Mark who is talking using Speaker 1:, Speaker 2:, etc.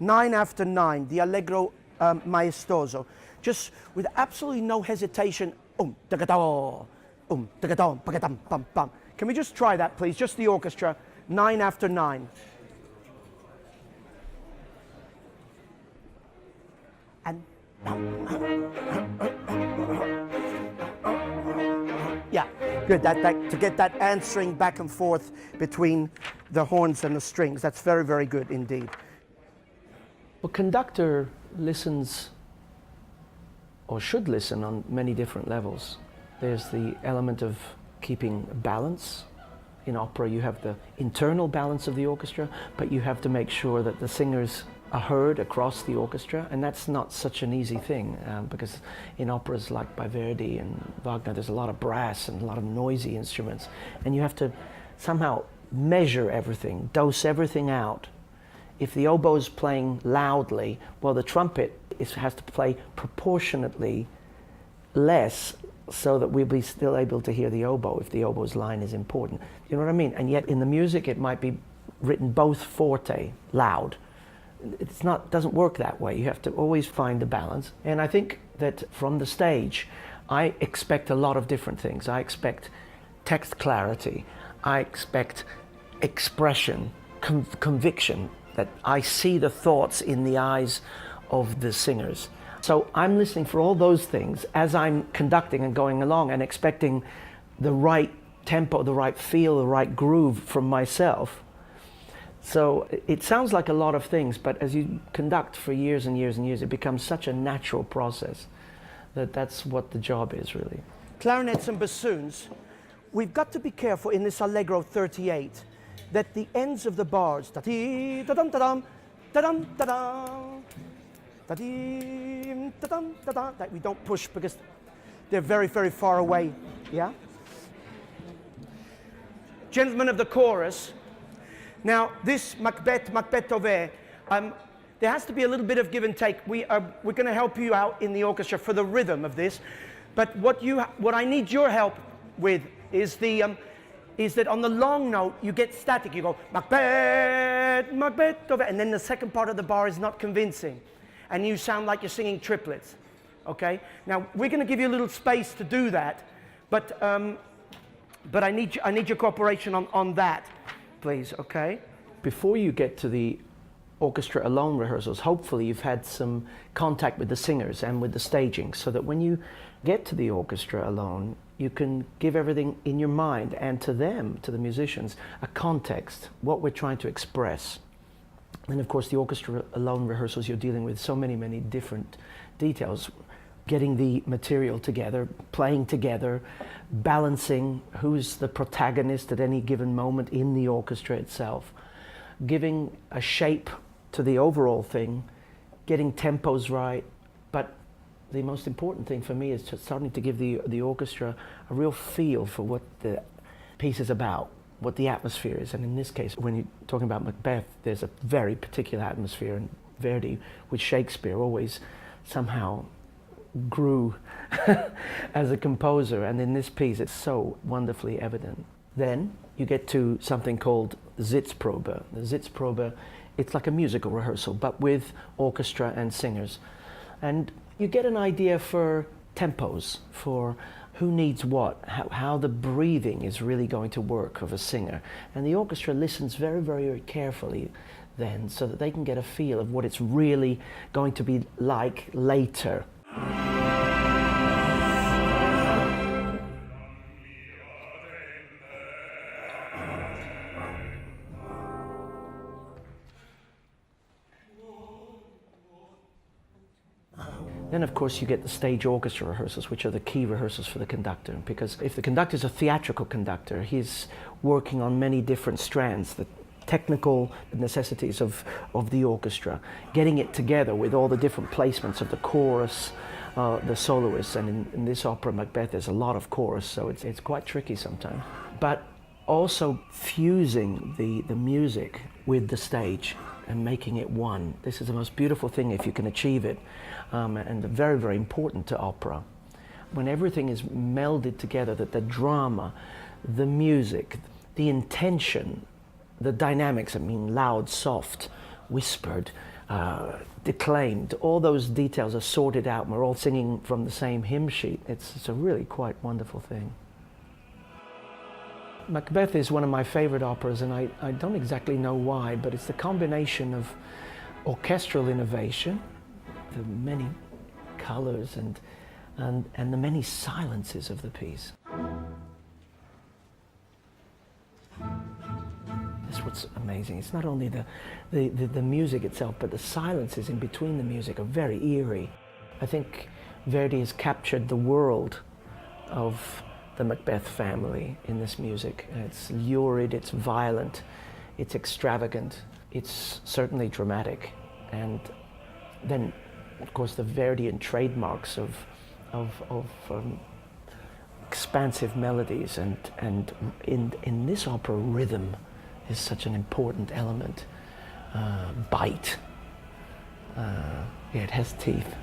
Speaker 1: 9 after 9, the allegro maestoso, just with absolutely no hesitation. Can we just try that, please? Just the orchestra, 9 after 9. And yeah, good. That to get that answering back and forth between the horns and the strings. That's very, very good indeed.
Speaker 2: A conductor listens, or should listen, on many different levels. There's the element of keeping balance. In opera, you have the internal balance of the orchestra, but you have to make sure that the singers are heard across the orchestra, and that's not such an easy thing, because in operas like by Verdi and Wagner, there's a lot of brass and a lot of noisy instruments, and you have to somehow measure everything, dose everything out. If the oboe is playing loudly, well, the trumpet has to play proportionately less so that we'll be still able to hear the oboe if the oboe's line is important. You know what I mean? And yet in the music, it might be written both forte, loud. It's not, doesn't work that way. You have to always find the balance. And I think that from the stage, I expect a lot of different things. I expect text clarity. I expect expression, conviction, that I see the thoughts in the eyes of the singers. So I'm listening for all those things as I'm conducting and going along, and expecting the right tempo, the right feel, the right groove from myself. So it sounds like a lot of things, but as you conduct for years and years and years, it becomes such a natural process that that's what the job is, really.
Speaker 1: Clarinets and bassoons, we've got to be careful in this Allegro 38 that the ends of the bars, da-dee, da-dum, da-dum, da-dum, da-dum, da-dee, da-dum, da-dum, that we don't push because they're very, very far away, yeah? Gentlemen of the chorus, now this Macbeth Ove, there has to be a little bit of give and take. We're going to help you out in the orchestra for the rhythm of this, but what I need your help with is is that on the long note you get static. You go Macbeth, Macbeth Ove, and then the second part of the bar is not convincing, and you sound like you're singing triplets. Okay. Now we're going to give you a little space to do that, but I need your cooperation on that, please, okay?
Speaker 2: Before you get to the orchestra alone rehearsals, hopefully you've had some contact with the singers and with the staging, so that when you get to the orchestra alone, you can give everything in your mind, and to them, to the musicians, a context, what we're trying to express. And of course, the orchestra alone rehearsals, you're dealing with so many, many different details. Getting the material together, playing together, balancing who's the protagonist at any given moment in the orchestra itself, giving a shape to the overall thing, getting tempos right. But the most important thing for me is just starting to give the orchestra a real feel for what the piece is about, what the atmosphere is. And in this case, when you're talking about Macbeth, there's a very particular atmosphere, and Verdi, with Shakespeare, always somehow grew as a composer, and in this piece it's so wonderfully evident. Then you get to something called Sitzprobe. The Sitzprobe, it's like a musical rehearsal, but with orchestra and singers. And you get an idea for tempos, for who needs what, how the breathing is really going to work of a singer. And the orchestra listens very, very carefully then, so that they can get a feel of what it's really going to be like later. Then, of course, you get the stage orchestra rehearsals, which are the key rehearsals for the conductor. Because if the conductor is a theatrical conductor, he's working on many different strands, the technical necessities of the orchestra, getting it together with all the different placements of the chorus, the soloists. And in this opera, Macbeth, there's a lot of chorus, so it's quite tricky sometimes. But also fusing the music with the stage and making it one. This is the most beautiful thing if you can achieve it, and very, very important to opera. When everything is melded together, that the drama, the music, the intention, the dynamics, I mean loud, soft, whispered, declaimed. All those details are sorted out, and we're all singing from the same hymn sheet. It's a really quite wonderful thing. Macbeth is one of my favorite operas, and I don't exactly know why, but it's the combination of orchestral innovation, the many colors and the many silences of the piece. That's what's amazing. It's not only the music itself, but the silences in between the music are very eerie. I think Verdi has captured the world of the Macbeth family in this music. It's lurid, it's violent, it's extravagant, it's certainly dramatic. And then, of course, the Verdian trademarks of expansive melodies, and in this opera, rhythm is such an important element. Bite. Yeah, it has teeth.